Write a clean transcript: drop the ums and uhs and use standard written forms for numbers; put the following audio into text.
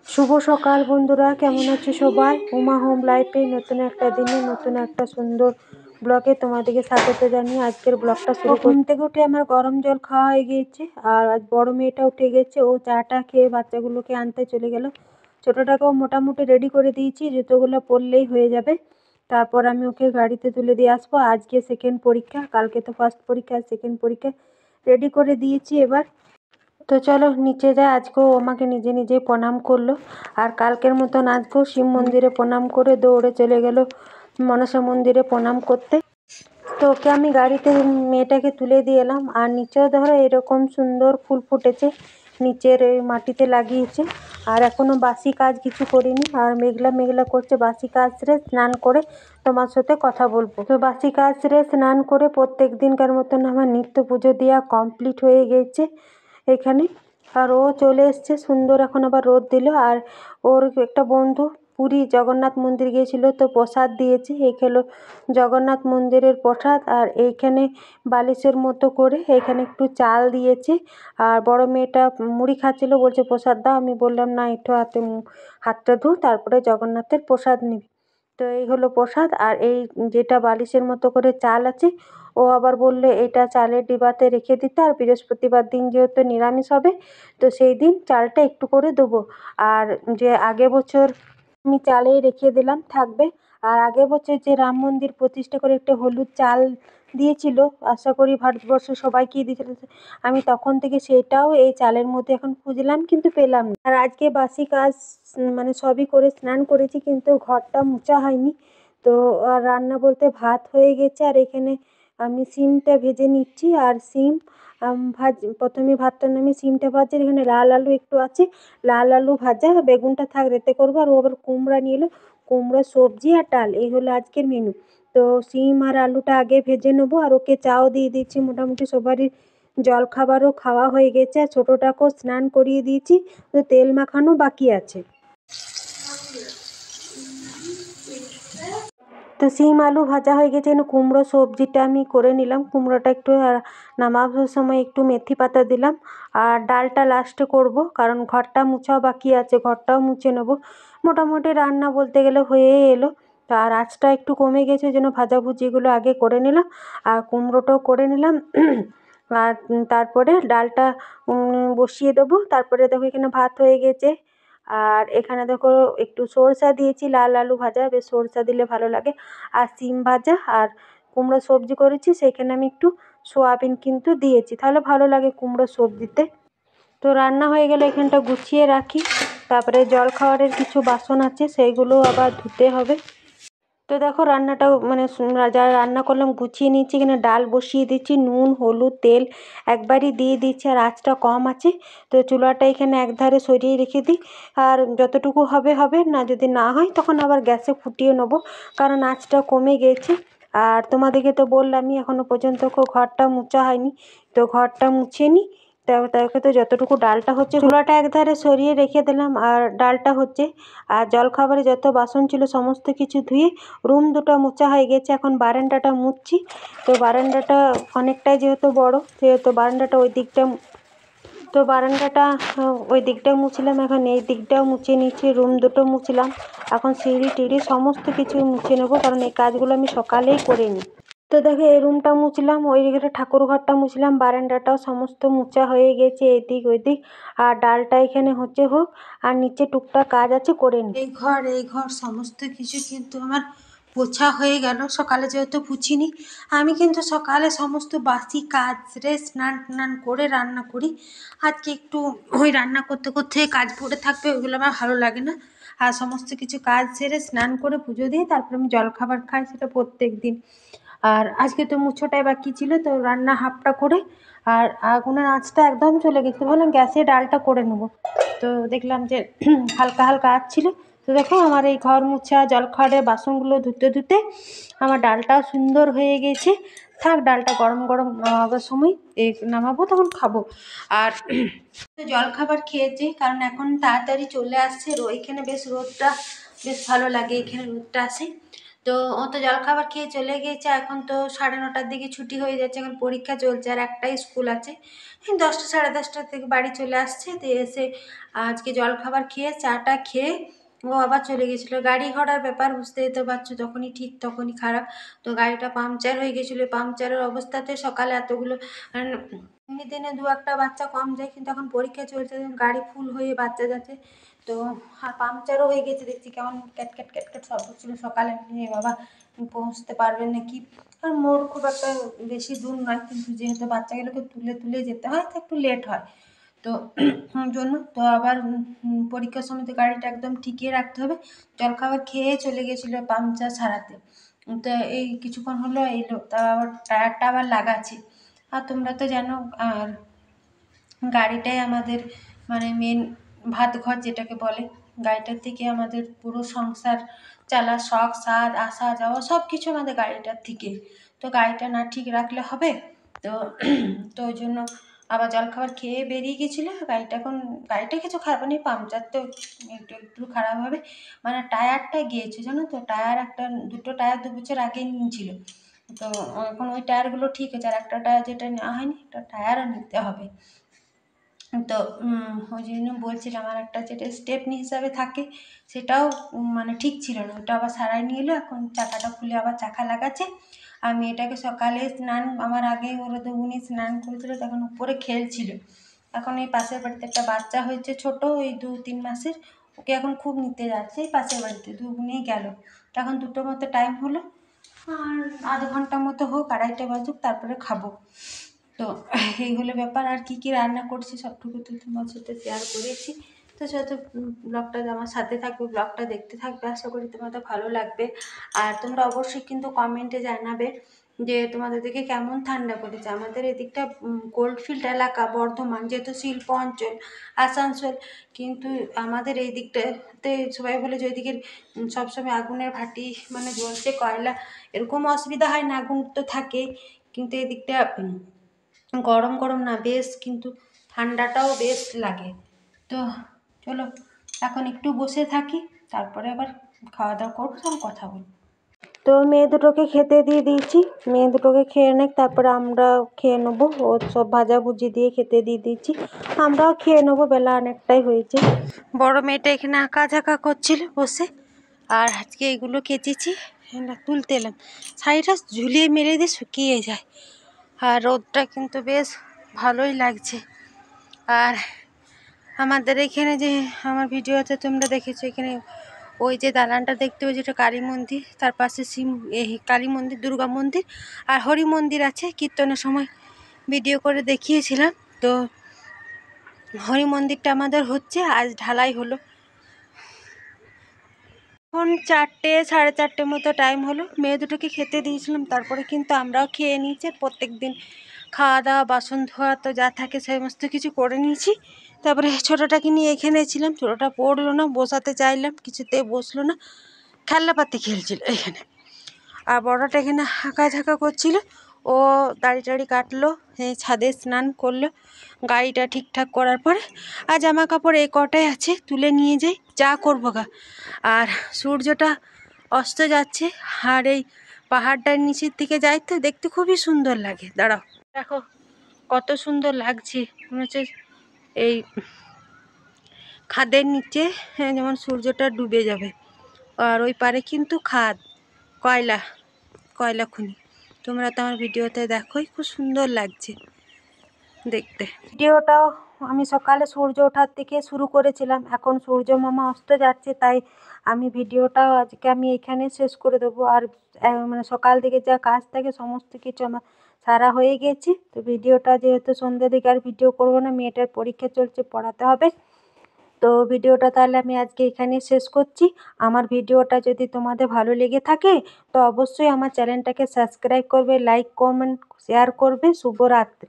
শুভ সকাল বন্ধুরা, কেমন আছো সবাই? উমা হোম লাইফে নতুন একটা দিনে নতুন একটা সুন্দর ব্লগে তোমাদেরকে স্বাগত জানিয়ে আজকের ব্লগটা শুরু। ঘুম থেকে উঠে আমার গরম জল খাওয়া হয়ে গিয়েছে, আর আজ বড় মেয়েটা উঠে গেছে। ও চাটা খেয়ে বাচ্চাগুলোকে আনতে চলে গেল। ছোটোটাকেও মোটামুটি রেডি করে দিয়েছি, জুতোগুলো পরলেই হয়ে যাবে। তারপর আমি ওকে গাড়িতে তুলে দিয়ে আসবো। আজকে সেকেন্ড পরীক্ষা, কালকে তো ফার্স্ট পরীক্ষা, সেকেন্ড পরীক্ষা রেডি করে দিয়েছি। এবার তো চলো নিচে যাই। আজকেও আমাকে নিজে নিজে প্রণাম করলো, আর কালকের মতন আজকেও শিব মন্দিরে প্রণাম করে দৌড়ে চলে গেল মনসা মন্দিরে প্রণাম করতে। তো ওকে আমি গাড়িতে মেয়েটাকে তুলে দিয়ে এলাম। আর নিচেও ধরো এরকম সুন্দর ফুল ফুটেছে, নিচের এই মাটিতে লাগিয়েছে। আর এখনো বাসি কাজ কিছু করিনি, আর মেঘলা মেঘলা করছে। বাসি কাজ সেরে স্নান করে তোমার সাথে কথা বলবো। তো বাসি কাজ সেরে স্নান করে প্রত্যেক দিনকার মতন আমার নিত্য পুজো দেওয়া কমপ্লিট হয়ে গেছে এখানে। আর ও চলে এসছে সুন্দর, এখন আবার রোদ দিল। আর ওর একটা বন্ধু পুরী জগন্নাথ মন্দির গিয়েছিল, তো প্রসাদ দিয়েছে। এই খেলো জগন্নাথ মন্দিরের প্রসাদ। আর এইখানে বালিশের মতো করে এখানে একটু চাল দিয়েছে। আর বড় মেয়েটা মুড়ি খাচ্ছিল, বলছে প্রসাদ দাও। আমি বললাম না, একটু হাতটা ধু, তারপরে জগন্নাথের প্রসাদ নিবি। তো এই হলো প্রসাদ। আর এই যেটা বালিশের মতো করে চাল আছে, ও আবার বললে এটা চালের ডিবাতে রেখে দিতে। আর বৃহস্পতিবার দিন যেহেতু নিরামিষ হবে, তো সেই দিন চালটা একটু করে দেবো। আর যে আগে বছর আমি চালেই রেখে দিলাম, থাকবে। আর আগের বছর যে রাম মন্দির প্রতিষ্ঠা করে একটা হলুদ চাল দিয়েছিল, আশা করি ভারতবর্ষের সবাইকেই দিয়েছিল, আমি তখন থেকে সেটাও এই চালের মধ্যে এখন খুঁজলাম, কিন্তু পেলাম না। আর আজকে বাসি কাজ মানে সবই করে স্নান করেছি, কিন্তু ঘরটা মোছা হয়নি। তো আর রান্না বলতে ভাত হয়ে গেছে। আর এখানে আমি সিমটা ভেজে নিচ্ছি। আর সিম প্রথমে ভাতটা নামিয়ে সিমটা ভাজি। এখানে লাল আলু একটু আছে, লাল আলু ভাজা, বেগুনটা থাক রেতে করবো। আর ও আবার কুমড়া নিয়ে এলো, কুমড়ো সবজি আর ডাল, এই হলো আজকের মেনু। তো সিম আর আলুটা আগে ভেজে নেবো। আর ওকে চাও দিয়ে দিচ্ছি। মোটামুটি সবারই জল খাবারও খাওয়া হয়ে গেছে। আর ছোটোটাকেও স্নান করিয়ে দিয়েছি, তো তেল মাখানো বাকি আছে। তো সিম আলু ভাজা হয়ে গেছে। কুমড়ো সবজিটা আমি করে নিলাম। কুমড়োটা একটু নামাবার সময় একটু মেথি পাতা দিলাম। আর ডালটা লাস্টে করব, কারণ ঘরটা মুছাও বাকি আছে, ঘরটাও মুছে নেব। মোটামুটি রান্না বলতে গেলে হয়ে এলো। তো আর আঁচটা একটু কমে গেছে, যেন ভাজাভুজিগুলো আগে করে নিলাম, আর কুমড়োটাও করে নিলাম। আর তারপরে ডালটা বসিয়ে দেবো। তারপরে দেখো এখানে ভাত হয়ে গেছে। আর এখানে দেখো একটু সরষা দিয়েছি, লাল আলু ভাজা, বেশ সরষা দিলে ভালো লাগে। আর সিম ভাজা আর কুমড়ো সবজি করেছি, সেখানে আমি একটু সোয়াবিন কিন্তু দিয়েছি, তাহলে ভালো লাগে কুমড়ো সবজিতে। তো রান্না হয়ে গেলে এখানটা গুছিয়ে রাখি। তারপরে জল খাবারের কিছু বাসন আছে, সেইগুলো আবার ধুতে হবে। তো দেখো রান্নাটাও মানে যা রান্না করলাম গুছিয়ে নিচ্ছি। এখানে ডাল বসিয়ে দিচ্ছি, নুন হলুদ তেল একবারই দিয়ে দিচ্ছি। আর আঁচটা কম আছে, তো চুলাটা এখানে একধারে সরিয়ে রেখে দিই। আর যতটুকু হবে হবে, না যদি না হয় তখন আবার গ্যাসে ফুটিয়ে নেবো, কারণ আঁচটা কমে গেছে। আর তোমাদেরকে তো বললামই এখনও পর্যন্ত ঘরটা মোছা হয়নি, তো ঘরটা মুছে নিই। তাকে তো যতটুকু ডালটা হচ্ছে, চুলাটা একধারে সরিয়ে রেখে দিলাম, আর ডালটা হচ্ছে। আর জলখাবারে যত বাসন ছিল সমস্ত কিছু ধুয়ে রুম দুটো মোছা হয়ে গেছে। এখন বারান্দাটা মুছছি। তো বারান্দাটা অনেকটাই যেহেতু বড়, সেহেতু বারান্দাটা ওই দিকটা মুছলাম। এখন এই দিকটাও মুছে নিচ্ছি, রুম দুটো মুছলাম। এখন সিঁড়ি টিড়ি সমস্ত কিছু মুছে নেবো, কারণ এই কাজগুলো আমি সকালেই করে নিই। তো দেখো এই রুমটা মুছলাম, ওই দিকে ঠাকুর ঘরটা মুছলাম, বারান্দাটাও সমস্ত মোছা হয়ে গেছে, এদিক ওইদিক। আর ডালটা এখানে হচ্ছে হোক, আর নিচে টুকটাক কাজ আছে করে নিই। এই ঘর সমস্ত কিছু কিন্তু আমার পোছা হয়ে গেল, সকালে যেহেতু পুছিনি। আমি কিন্তু সকালে সমস্ত বাসি কাজ সেরে স্নান টান করে রান্না করি। আজকে একটু ওই রান্না করতে করতে কাজ পড়ে থাকবে, ওইগুলো আমার ভালো লাগে না। আর সমস্ত কিছু কাজ সেরে স্নান করে পুজো দিয়ে তারপরে আমি জলখাবার খাই, সেটা প্রত্যেক দিন। আর আজকে তো মুছোটাই বাকি ছিল, তো রান্না হাফটা করে আর আগুনের আঁচটা একদম চলে গেছে, ভাবলাম গ্যাসে ডালটা করে নেবো। তো দেখলাম যে হালকা হালকা আঁচ ছিল। তো দেখো আমার এই ঘর মোছা জলখাবারের বাসনগুলো ধুতে ধুতে আমার ডালটাও সুন্দর হয়ে গেছে। থাক, ডালটা গরম গরম নামাবার সময় নামাবো, তখন খাবো। আর জলখাবার খেয়েছি, কারণ এখন তাড়াতাড়ি চলে আসছে। এখানে বেশ রোদটা বেশ ভালো লাগে, এখানে রোদটা আসে। তো ও তো জলখাবার খেয়ে চলে গিয়েছে। এখন তো 9:30টার দিকে ছুটি হয়ে যাচ্ছে, এখন পরীক্ষা চলছে আর একটাই স্কুল আছে। 10টা 10:30টার থেকে বাড়ি চলে আসছে, দিয়ে এসে আজকে জলখাবার খেয়ে চাটা খেয়ে ও আবার চলে গেছিলো। গাড়ি ঘোড়ার ব্যাপার বুঝতেই তো পারছো, যখনই ঠিক তখনই খারাপ। তো গাড়িটা পাংচার হয়ে গেছিলো, পাংচারের অবস্থাতে সকালে এতগুলো এমনি দিনে 2-1টা বাচ্চা কম যায়, কিন্তু এখন পরীক্ষা চলছে, গাড়ি ফুল হয়ে বাচ্চা যাচ্ছে। তো আর পাংচারও হয়ে গেছে, দেখছি কেমন ক্যাটক্যাট ক্যাটক্যাট শব্দ ছিল সকালে। নিয়ে বাবা পৌঁছতে পারবেন না কি, আর মোড় খুব একটা বেশি দূর নয়, কিন্তু যেহেতু বাচ্চাগুলোকে তুলে তুলে যেতে হয় তো একটু লেট হয়। তো জন্য তো আবার পরীক্ষার সময় তো গাড়িটা একদম ঠিকিয়ে রাখতে হবে। জলখাবার খেয়ে চলে গেছিলো পাংচার সারাতে। তো এই কিছুক্ষণ হলো এলো, তা আবার টায়ারটা আবার লাগাচ্ছি। আর তোমরা তো জানো, আর গাড়িটাই আমাদের মানে মেন ভাত ঘর যেটাকে বলে। গাড়িটার থেকে আমাদের পুরো সংসার চালা, শখ সাধ আসা যাওয়া সব কিছু আমাদের গাড়িটার থেকে। তো গাড়িটা না ঠিক রাখলে হবে? তো তো ওই জন্য আবার জলখাবার খেয়ে বেরিয়ে গেছিলো। গাড়িটা কিছু খারাপ নেই, পাংচার তো একটু একটু খারাপ হবে, মানে টায়ারটা গিয়েছে জানো তো। টায়ার দুটো টায়ার 2 বছর আগে নিয়েছিল, তো এখন ওই টায়ারগুলো ঠিক আছে, আর একটা টায়ার যেটা নেওয়া হয়নি, একটা টায়ারও নিতে হবে। তো ওই জন্য বলছিলাম, আর একটা যেটা স্টেপনি হিসাবে থাকে সেটাও মানে ঠিক ছিল না, ওটা আবার সারাই নিয়ে এলো। এখন চাকাটা খুলে আবার চাকা লাগাচ্ছে। আর মেয়েটাকে সকালে স্নান, আমার আগে ওরা তো উনি স্নান করেছিল, তখন উপরে খেলছিল। এখন এই পাশের বাড়িতে একটা বাচ্চা হয়েছে ছোট, ওই 2-3 মাসের, ওকে এখন খুব নিতে যাচ্ছে এই পাশের বাড়িতে। 2 গুণেই গেল, তখন 2টো মতো টাইম হলো, আর আধ ঘন্টা মতো হোক, 2:30 বাজুক, তারপরে খাবো। তো এই হলো ব্যাপার। আর কি কি রান্না করছি সবটুকু তো তোমার সাথে শেয়ার করেছি। তো যেহেতু ব্লগটা আমার সাথে থাকবে, ব্লগটা দেখতে থাকবে, আশা করি তোমাদের ভালো লাগবে। আর তোমরা অবশ্যই কিন্তু কমেন্টে জানাবে যে তোমাদের দিকে কেমন ঠান্ডা পড়েছে। আমাদের এদিকটা কোল্ডফিল্ড এলাকা, বর্ধমান যেহেতু শিল্প অঞ্চল, আসানসোল, কিন্তু আমাদের এই দিকটাতে সবাই বলে যে ওইদিকে সবসময় আগুনের ভাটি মানে জ্বলছে, কয়লা, এরকম অসুবিধা হয় না, আগুন তো থাকেই, কিন্তু এই দিকটা গরম গরম না বেশ, কিন্তু ঠান্ডাটাও বেশ লাগে। তো চলো এখন একটু বসে থাকি, তারপরে আবার খাওয়া দাওয়া করবো, তখন কথা বলবো। তো মেয়ে দুটোকে খেতে দিয়ে দিয়েছি, মেয়ে দুটোকে খেয়ে নেক, তারপরে আমরা খেয়ে নেবো। ও সব ভাজাভুজি দিয়ে খেতে দিয়ে দিয়েছি, আমরাও খেয়ে নেবো, বেলা অনেকটাই হয়েছে। বড় মেয়েটা এখানে আঁকা ঝাঁকা করছিল বসে, আর আজকে এগুলো কেচেছি, তুলতে এলাম। শাড়িটা ঝুলিয়ে মেরে দিয়ে শুকিয়ে যায়, আর রোদটা কিন্তু বেশ ভালোই লাগছে। আর আমাদের এখানে যে আমার ভিডিওতে তোমরা দেখেছো, এখানে ওই যে দালানটা দেখতে পাচ্ছি, এটা কালী মন্দির, তার পাশে কালী মন্দির, দুর্গা মন্দির আর হরি মন্দির আছে। কীর্তনের সময় ভিডিও করে দেখিয়েছিলাম। তো হরি মন্দিরটা আমাদের হচ্ছে, আজ ঢালাই হলো। এখন 4টে 4:30 মতো টাইম হলো। মেয়ে দুটোকে খেতে দিয়েছিলাম, তারপরে কিন্তু আমরাও খেয়ে নিয়েছি। প্রত্যেক দিন খাওয়া দাওয়া, বাসন ধোয়া তো যা থাকে সমস্ত কিছু করে নিয়েছি। তারপরে ছোটোটাকে নিয়ে এখানে ছিলাম, ছোটোটা পড়লো না, বসাতে চাইলাম, কিছুতে বসলো না, খেলনাপাতি খেলছিল এখানে। আর বড়টা এখানে হাঁকা ঝাঁকা করছিল, ও দাড়ি টাড়ি কাটলো, এই ছাদে স্নান করলো, গাড়িটা ঠিকঠাক করার পরে। আর জামা কাপড় এই কটাই আছে, তুলে নিয়ে যাই, যা করবো গা। আর সূর্যটা অস্ত যাচ্ছে, আর এই পাহাড়টার নিচের দিকে যাই তো দেখতে খুবই সুন্দর লাগে। দাঁড়াও, দেখো কত সুন্দর লাগছে, মনে হচ্ছে এই খাদের নিচে যেমন সূর্যটা ডুবে যাবে। আর ওই পারে কিন্তু খাদ, কয়লা খনি। তোমরা তো আমার ভিডিওতে দেখোই, খুব সুন্দর লাগছে দেখতে। ভিডিওটাও আমি সকালে সূর্য ওঠার থেকে শুরু করেছিলাম, এখন সূর্য মামা অস্ত যাচ্ছে, তাই আমি ভিডিওটা আজকে আমি এখানে শেষ করে দেবো। আর মানে সকাল থেকে যা কাজ থাকে সমস্ত কিছু আমার সারা হয়ে গেছে। তো ভিডিওটা যেহেতু সন্ধ্যা দিকে আর ভিডিও করবো না, মেয়েটার পরীক্ষা চলছে, পড়াতে হবে। তো ভিডিওটা তাহলে আমি আজকে এখানে শেষ করছি। আমার ভিডিওটা যদি তোমাদের ভালো লেগে থাকে তো অবশ্যই আমার চ্যানেলটাকে সাবস্ক্রাইব করবে, লাইক কমেন্ট শেয়ার করবে। শুভরাত্রি।